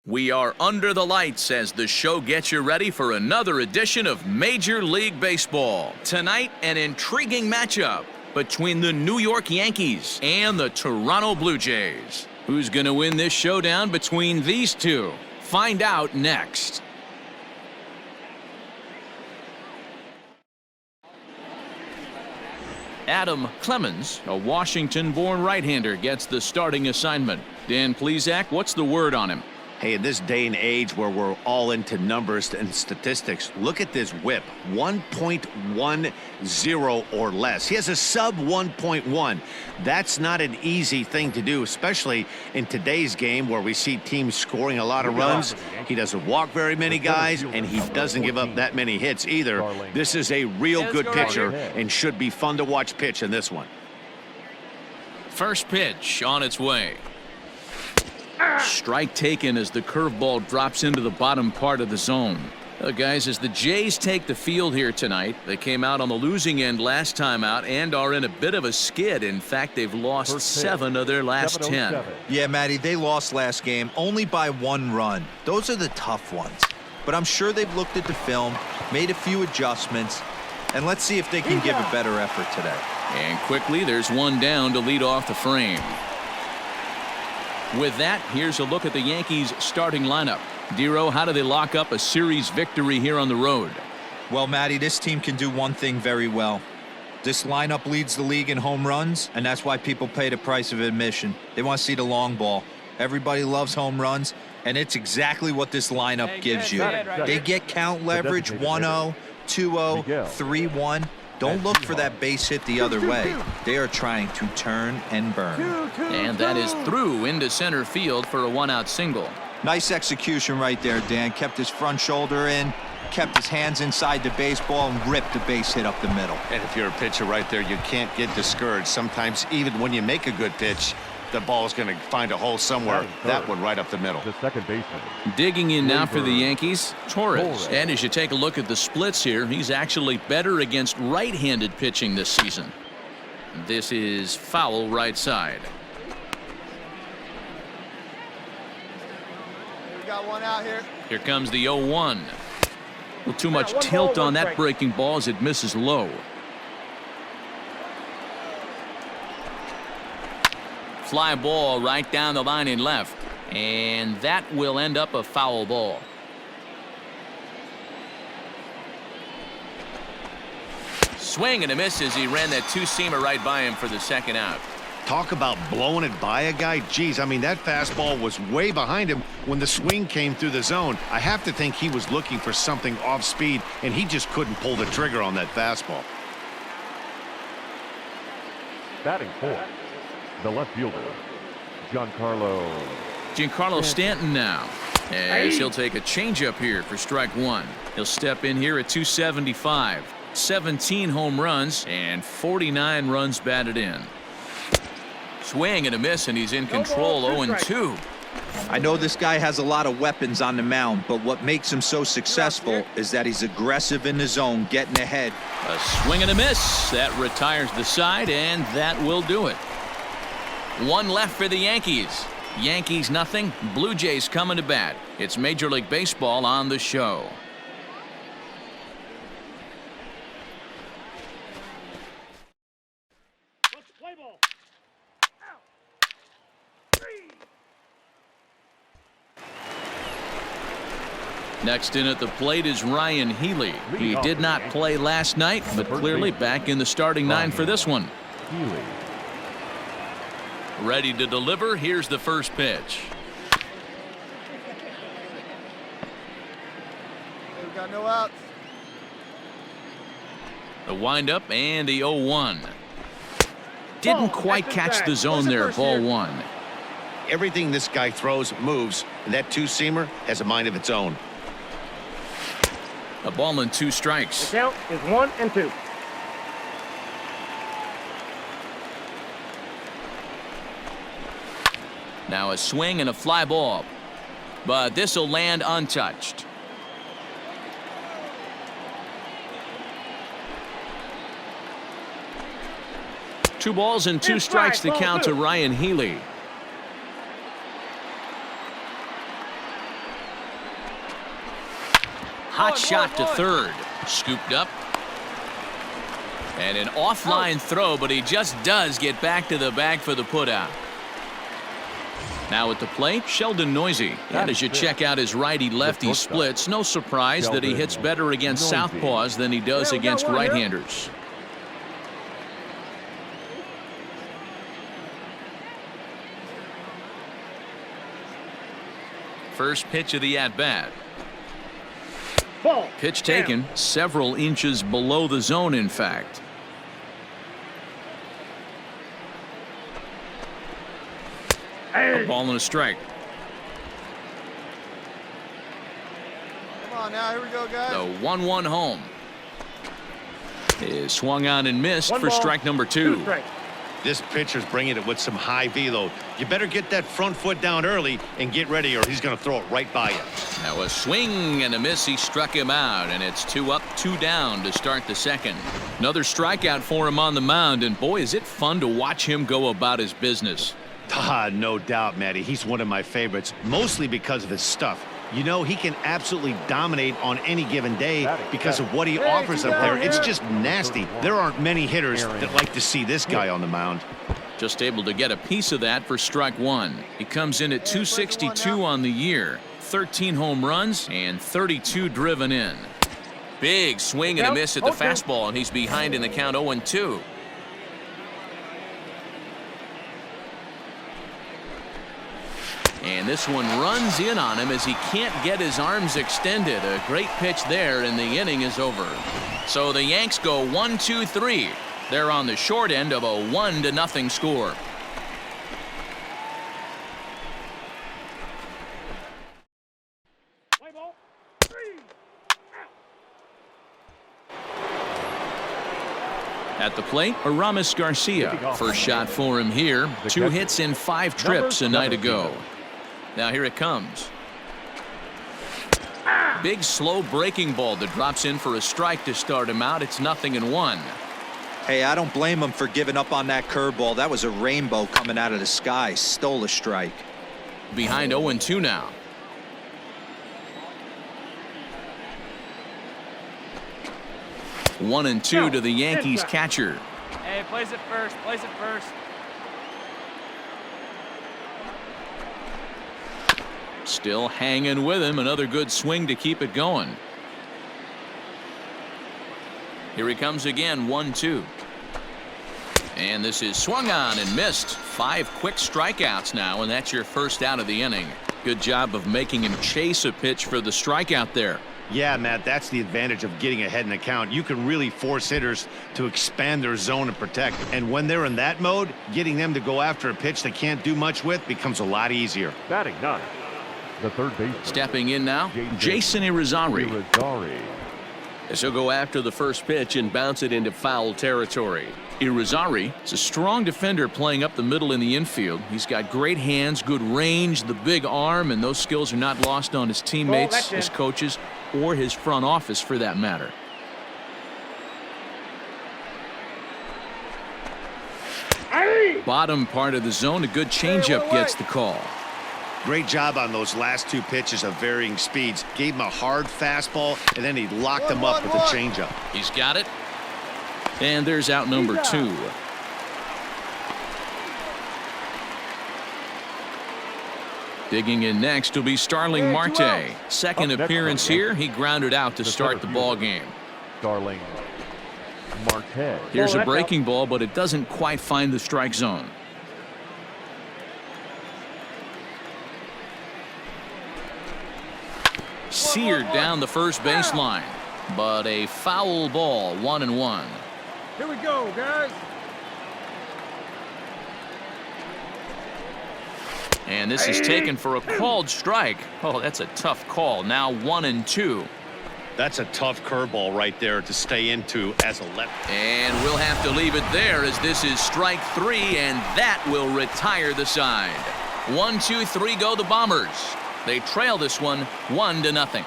We are under the lights as the show gets you ready for another edition of Major League Baseball. Tonight, an intriguing matchup between the New York Yankees and the Toronto Blue Jays. Who's going to win this showdown between these two? Find out next. Adam Clemens, a Washington-born right-hander, gets the starting assignment. Dan Plesac, what's the word on him? Hey, in this day and age where we're all into numbers and statistics, look at this whip, 1.10 or less. He has a sub 1.1. That's not an easy thing to do, especially in today's game where we see teams scoring a lot of runs. He doesn't walk very many guys, and he doesn't give up that many hits either. This is a real good pitcher and should be fun to watch pitch in this one. First pitch on its way. Strike taken as the curveball drops into the bottom part of the zone. Guys, as the Jays take the field here tonight, they came out on the losing end last time out and are in a bit of a skid. In fact, they've lost 7 of their last 10. Yeah, Matty, they lost last game only by 1 run. Those are the tough ones. But I'm sure they've looked at the film, made a few adjustments, and let's see if they can give a better effort today. And quickly, there's one down to lead off the frame. With that, here's a look at the Yankees' starting lineup. Dero, how do they lock up a series victory here on the road? Well, Matty, this team can do one thing very well. This lineup leads the league in home runs, and that's why people pay the price of admission. They want to see the long ball. Everybody loves home runs, and it's exactly what this lineup gives you. They get count leverage 1-0, 2-0, 3-1. Don't look for that base hit the other way. They are trying to turn and burn. And that is through into center field for a 1-out single. Nice execution right there, Dan. Kept his front shoulder in, kept his hands inside the baseball, and ripped the base hit up the middle. And if you're a pitcher right there, you can't get discouraged. Sometimes even when you make a good pitch, the ball is going to find a hole somewhere. That one right up the middle. The second baseman. Digging in now for the Yankees, Torres. And as you take a look at the splits here, he's actually better against right-handed pitching this season. This is foul right side. We got one out here. Here comes the 0-1. Well, too much tilt on that breaking ball as it misses low. Fly ball right down the line in left, and that will end up a foul ball. Swing and a miss as he ran that two-seamer right by him for the second out. Talk about blowing it by a guy. Geez, I mean, that fastball was way behind him when the swing came through the zone. I have to think he was looking for something off speed, and he just couldn't pull the trigger on that fastball. Batting fourth, the left fielder, Giancarlo Stanton now, as he'll take a changeup here for strike 1. He'll step in here at 275. 17 home runs and 49 runs batted in. Swing and a miss, and he's in control. 0-2. I know this guy has a lot of weapons on the mound, but what makes him so successful is that he's aggressive in the zone, getting ahead. A swing and a miss. That retires the side, and that will do it. 1 left for the Yankees. Yankees nothing. Blue Jays coming to bat. It's Major League Baseball on the show. Next in at the plate is Ryan Healy. He did not play last night, but clearly back in the starting 9 for this one. Ready to deliver. Here's the first pitch. We've got no outs. The windup and the 0-1. Didn't quite catch the zone there. Ball 1. Everything this guy throws moves, and that two-seamer has a mind of its own. A ball and 2 strikes. The count is 1-2. Now a swing and a fly ball, but this will land untouched. Two balls and 2 strikes to count to Ryan Healy. hot shot to third. Scooped up. And an offline throw, but he just does get back to the bag for the putout. Now at the plate, Sheldon Noisy. And as you check out his righty-lefty splits, no surprise that he hits better against southpaws than he does against right-handers. First pitch of the at-bat. Pitch taken several inches below the zone, in fact. A ball and a strike. Come on now, here we go, guys. The 1-1 home is swung on and missed for strike number 2. This pitcher's bringing it with some high velo. You better get that front foot down early and get ready, or he's going to throw it right by you. Now a swing and a miss. He struck him out, and it's 2 up, 2 down to start the second. Another strikeout for him on the mound, and boy, is it fun to watch him go about his business. No doubt, Matty. He's one of my favorites, mostly because of his stuff. You know, he can absolutely dominate on any given day because of what he offers up there. It's just nasty. There aren't many hitters that like to see this guy on the mound. Just able to get a piece of that for strike 1. He comes in at 262 on the year, 13 home runs and 32 driven in. Big swing and a miss at the fastball, and he's behind in the count 0-2. And this one runs in on him as he can't get his arms extended. A great pitch there, and the inning is over. So the Yanks go 1-2-3. They're on the short end of a 1-0 score. At the plate, Aramis Garcia. First shot for him here. 2 hits in 5 trips a night ago. Now here it comes. Big slow breaking ball that drops in for a strike to start him out. It's 0-1. Hey, I don't blame him for giving up on that curveball. That was a rainbow coming out of the sky. Stole a strike. Behind 0-2 now. One and two to the Yankees catcher. Hey, plays it first. Plays it first. Still hanging with him. Another good swing to keep it going. Here he comes again. 1-2. And this is swung on and missed. 5 quick strikeouts now, and that's your first out of the inning. Good job of making him chase a pitch for the strikeout there. Yeah, Matt, that's the advantage of getting ahead in the count. You can really force hitters to expand their zone and protect. And when they're in that mode, getting them to go after a pitch they can't do much with becomes a lot easier. Batting 9, the third baseman. Stepping in now, Jason Irizarry. As he'll go after the first pitch and bounce it into foul territory. Irizarry is a strong defender playing up the middle in the infield. He's got great hands, good range, the big arm, and those skills are not lost on his teammates, his coaches, or his front office for that matter. Bottom part of the zone, a good changeup gets the call. Great job on those last 2 pitches of varying speeds. Gave him a hard fastball, and then he locked him up with a changeup. He's got it. And there's out number 2. Digging in next will be Starling Marte. Second appearance here. He grounded out to start the ball game. Starling Marte. Here's a breaking ball, but it doesn't quite find the strike zone. Seared down the first baseline, but a foul ball. 1-1. Here we go, guys. And this is taken for a called strike. Oh, that's a tough call. Now 1-2. That's a tough curveball right there to stay into as a left. And we'll have to leave it there as this is strike 3, and that will retire the side. 1-2-3 go the Bombers. They trail this one 1-0.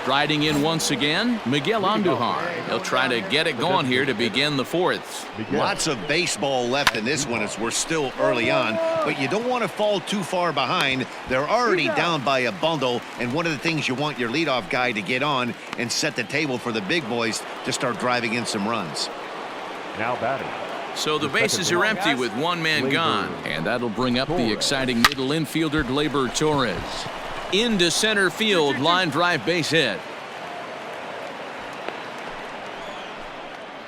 Striding in once again, Miguel Andujar. He'll try to get it going here to begin the fourth. Lots of baseball left in this one as we're still early on, but you don't want to fall too far behind. They're already down by a bundle, and one of the things you want your leadoff guy to get on and set the table for the big boys to start driving in some runs. Now batting. So the bases are empty with one man gone, and that'll bring up the exciting middle infielder Gleyber Torres. Into center field, line drive base hit.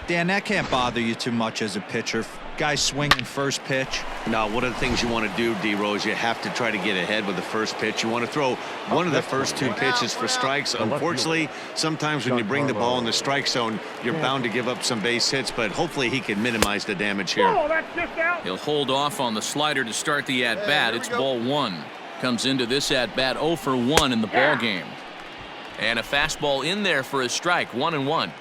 Dan, that can't bother you too much as a pitcher. Guys swinging first pitch. Now, one of the things you want to do, D-Rose, you have to try to get ahead with the first pitch. You want to throw one of the first two pitches for strikes. Unfortunately, sometimes when you bring the ball in the strike zone, you're bound to give up some base hits, but hopefully he can minimize the damage here. He'll hold off on the slider to start the at-bat. It's ball one. Comes into this at-bat 0 for 1 in the ball game. And a fastball in there for a strike, 1-1.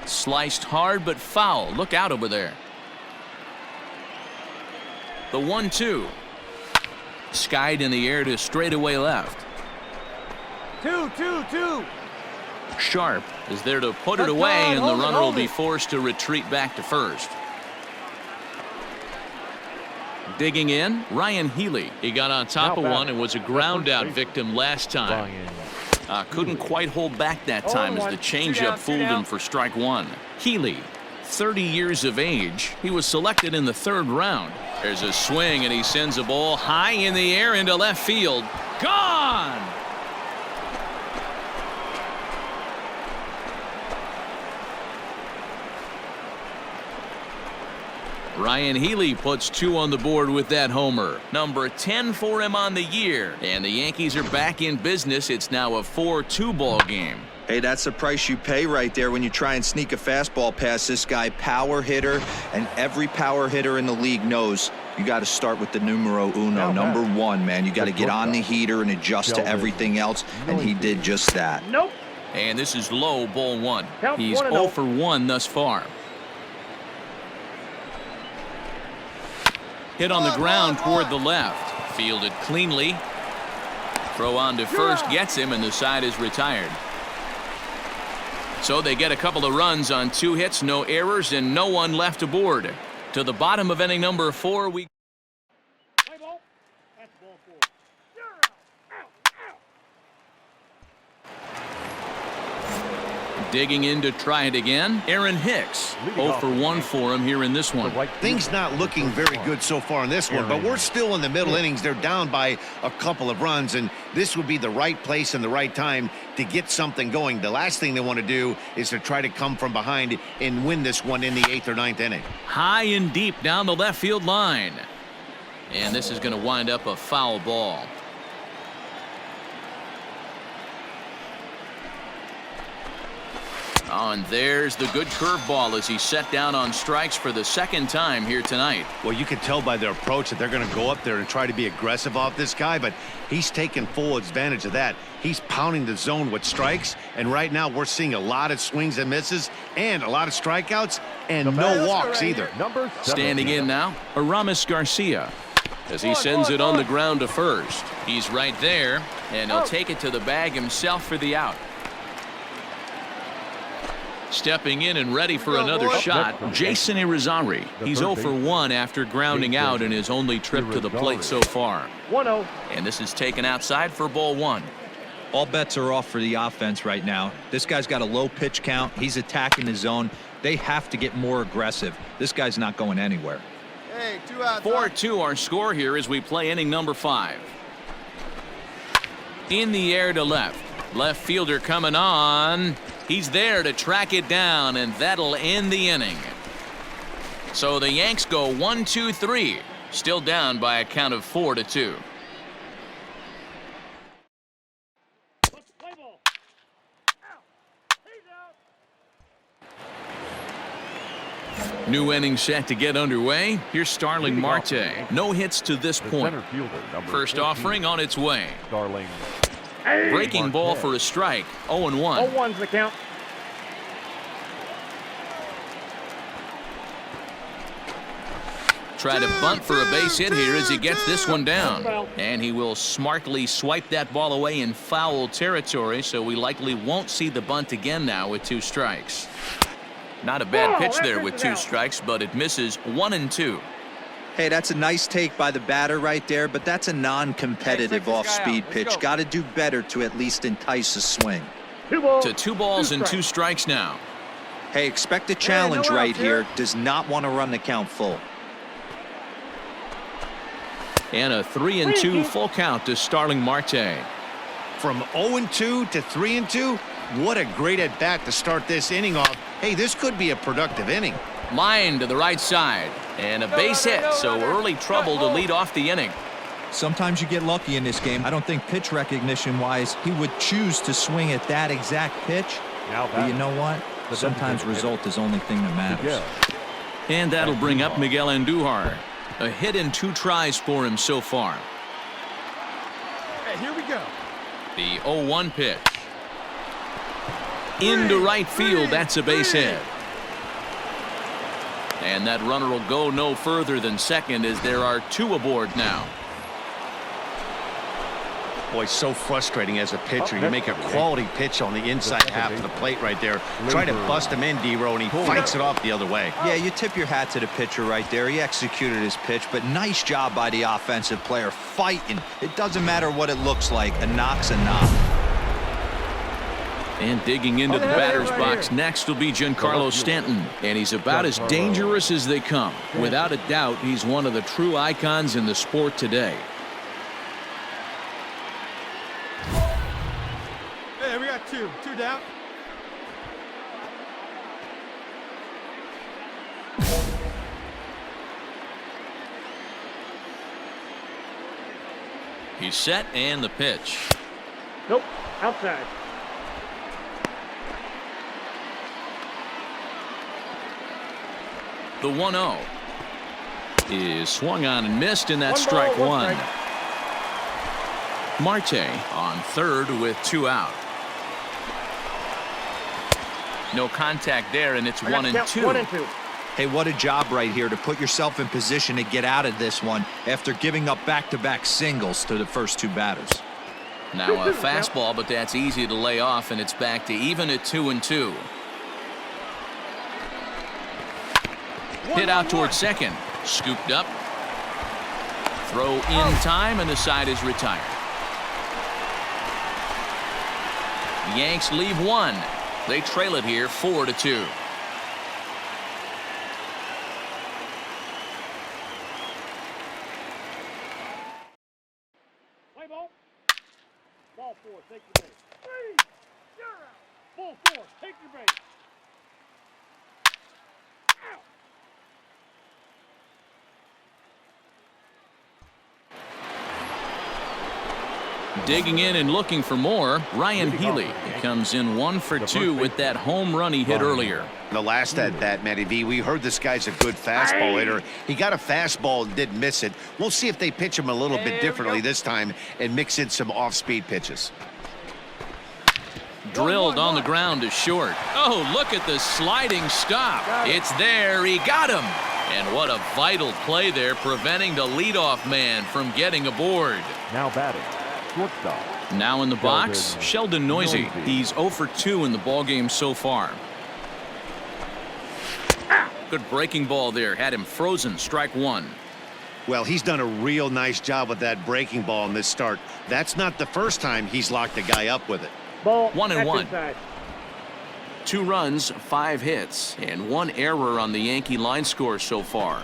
Sliced hard but foul. Look out over there. The 1-2. Skied in the air to straightaway left. 2-2-2. Sharp is there to put it away, and the runner will be forced to retreat back to first. Digging in, Ryan Healy. He got on top of one and was a ground out victim last time. Couldn't quite hold back that time as the changeup fooled him for strike one. Healy, 30 years of age. He was selected in the 3rd round. There's a swing, and he sends a ball high in the air into left field. Gone! Ryan Healy puts 2 on the board with that homer. Number 10 for him on the year. And the Yankees are back in business. It's now a 4-2 ball game. Hey, that's the price you pay right there when you try and sneak a fastball past this guy. Power hitter, and every power hitter in the league knows you got to start with the numero uno, number 1, man. You got to get on the heater and adjust to everything else, and he did just that. And this is low, ball 1. He's 0 for 1 thus far. Hit on the ground toward the left. Fielded cleanly. Throw on to first gets him, and the side is retired. So they get a couple of runs on 2 hits, no errors, and no one left aboard. To the bottom of inning number 4, we... Digging in to try it again, Aaron Hicks. 0 for 1 for him here in this one. Things not looking very good so far in this one, but we're still in the middle innings. They're down by a couple of runs, and this would be the right place and the right time to get something going. The last thing they want to do is to try to come from behind and win this one in the 8th or 9th inning. High and deep down the left field line. And this is going to wind up a foul ball. Oh, and there's the good curveball as he's set down on strikes for the 2nd time here tonight. Well, you can tell by their approach that they're going to go up there and try to be aggressive off this guy, but he's taking full advantage of that. He's pounding the zone with strikes, and right now we're seeing a lot of swings and misses and a lot of strikeouts and no walks either. Standing in now, Aramis Garcia, as he sends it on the ground to first. He's right there, and he'll take it to the bag himself for the out. Stepping in and ready for another shot, Jason Irizarry. He's 0 for 1 after grounding out in his only trip to the plate so far. 1-0. And this is taken outside for ball 1. All bets are off for the offense right now. This guy's got a low pitch count. He's attacking the zone. They have to get more aggressive. This guy's not going anywhere. Hey, 2 outs. 4-2 our score here as we play inning number 5. In the air to left. Left fielder coming on. He's there to track it down, and that'll end the inning. So the Yanks go 1-2-3, still down by a count of 4-2. New inning set to get underway. Here's Starling Marte. No hits to this point. First offering on its way. Breaking ball for a strike. 0-1. 0-1's the count. Try to bunt for a base hit here as he gets this one down. And he will smartly swipe that ball away in foul territory, so we likely won't see the bunt again now with 2 strikes. Not a bad pitch there with 2 strikes, but it misses 1-2. Hey, that's a nice take by the batter right there, but that's a non-competitive off-speed pitch. Got to do better to at least entice a swing. To 2 balls and 2 strikes now. Hey, expect a challenge right here. Does not want to run the count full. And a 3-2 full count to Starling Marte. From 0-2 to 3-2, what a great at-bat to start this inning off. Hey, this could be a productive inning. Line to the right side. And a base hit, so early trouble to lead off the inning. Sometimes you get lucky in this game. I don't think pitch recognition-wise he would choose to swing at that exact pitch. But you know what? Sometimes result is the only thing that matters. And that'll bring up Miguel Andujar. A hit in 2 tries for him so far. Hey, here we go. The 0-1 pitch. Into right field, that's a base hit. And that runner will go no further than second as there are 2 aboard now. Boy, so frustrating as a pitcher. You make a quality pitch on the inside half of the plate right there. Try to bust him in, D-Row, and he fights it off the other way. Yeah, you tip your hat to the pitcher right there. He executed his pitch, but nice job by the offensive player fighting. It doesn't matter what it looks like. A knock's a knock. And digging into the batter's box next will be Giancarlo Stanton. And he's about as dangerous as they come. Without a doubt, he's one of the true icons in the sport today. Hey, we got 2 down. He's set and the pitch. Nope, outside. The 1-0 is swung on and missed, and that's strike 1. Marte on third with 2 out. No contact there, and it's 1-2. 1-2. Hey, what a job right here to put yourself in position to get out of this one after giving up back-to-back singles to the first 2 batters. Now a fastball, but that's easy to lay off, and it's back to even at 2-2. Hit out towards second. Scooped up. Throw in time, and the side is retired. The Yanks leave 1. They trail it here 4-2. Play ball. Ball 4, take your base. 3, you're out. Ball 4, take your base. Digging in and looking for more, Ryan Healy. He comes in 1 for 2 with that home run he hit earlier. The last at bat, Matty V, we heard this guy's a good fastball hitter. He got a fastball and didn't miss it. We'll see if they pitch him a little bit differently this time and mix in some off-speed pitches. Drilled on the ground to short. Oh, look at the sliding stop. It's there. He got him. And what a vital play there, preventing the leadoff man from getting aboard. Now batting, shortstop. Now in the box, Sheldon Noisy. He's 0 for 2 in the ballgame so far. Good breaking ball there. Had him frozen. Strike 1. Well, he's done a real nice job with that breaking ball in this start. That's not the first time he's locked a guy up with it. Ball 1-1. inside. 2 runs, 5 hits, and 1 error on the Yankee line score so far.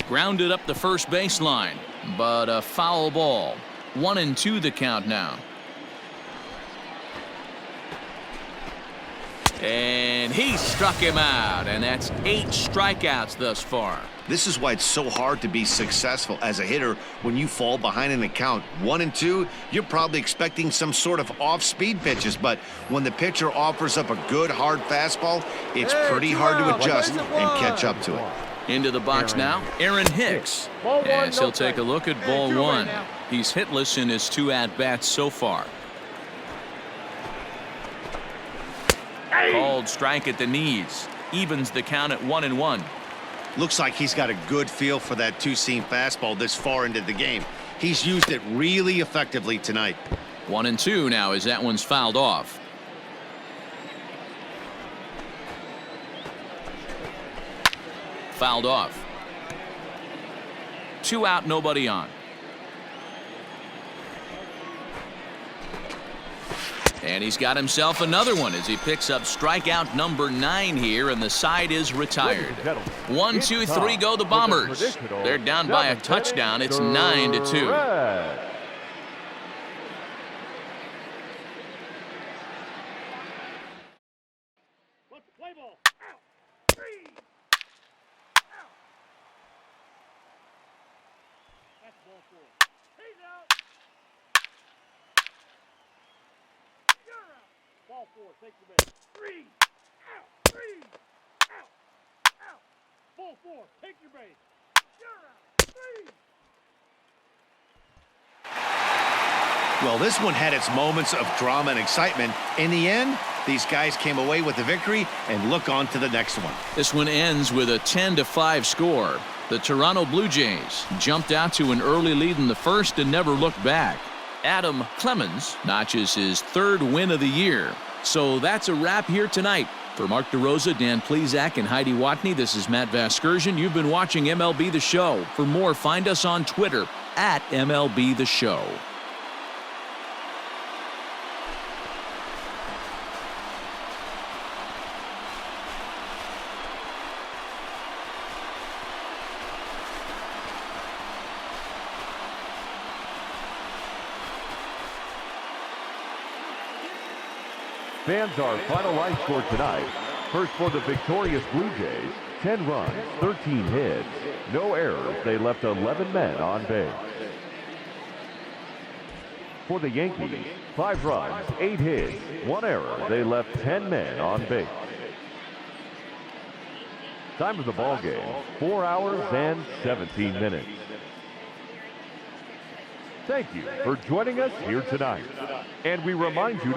Grounded up the first baseline, but a foul ball. 1-2 the count now. And he struck him out, and that's 8 strikeouts thus far. This is why it's so hard to be successful as a hitter when you fall behind in the count 1-2. You're probably expecting some sort of off-speed pitches, but when the pitcher offers up a good hard fastball, it's pretty hard to adjust and catch up to it. Into the box now, Aaron Hicks. Ball 1, As he'll no take a strike. look at ball 1. He's hitless in his 2 at-bats so far. Called strike at the knees. Evens the count at 1-1. Looks like he's got a good feel for that two-seam fastball this far into the game. He's used it really effectively tonight. 1-2 now as that one's fouled off. Fouled off. 2 out, nobody on. And he's got himself another one as he picks up strikeout number 9 here, and the side is retired. 1, 2, 3 go the Bombers. They're down by a touchdown. It's 9-2. Let's play ball. Out. 3. Out. That's ball 4. He's out. You're out. Ball 4. Take the base. 3. Out. 3. Out. Out. Ball 4. Take your base. You're out. 3. Well, this one had its moments of drama and excitement. In the end, these guys came away with the victory and look on to the next one. This one ends with a 10-5 score. The Toronto Blue Jays jumped out to an early lead in the first and never looked back. Adam Clemens notches his 3rd win of the year. So that's a wrap here tonight. For Mark DeRosa, Dan Plesac, and Heidi Watney, this is Matt Vasgersian. You've been watching MLB The Show. For more, find us on Twitter at MLB The Show. Fans, our final line score tonight. First for the victorious Blue Jays, 10 runs, 13 hits, no errors. They left 11 men on base. For the Yankees, 5 runs, 8 hits, 1 error. They left 10 men on base. Time of the ball game, 4 hours and 17 minutes. Thank you for joining us here tonight. And we remind you to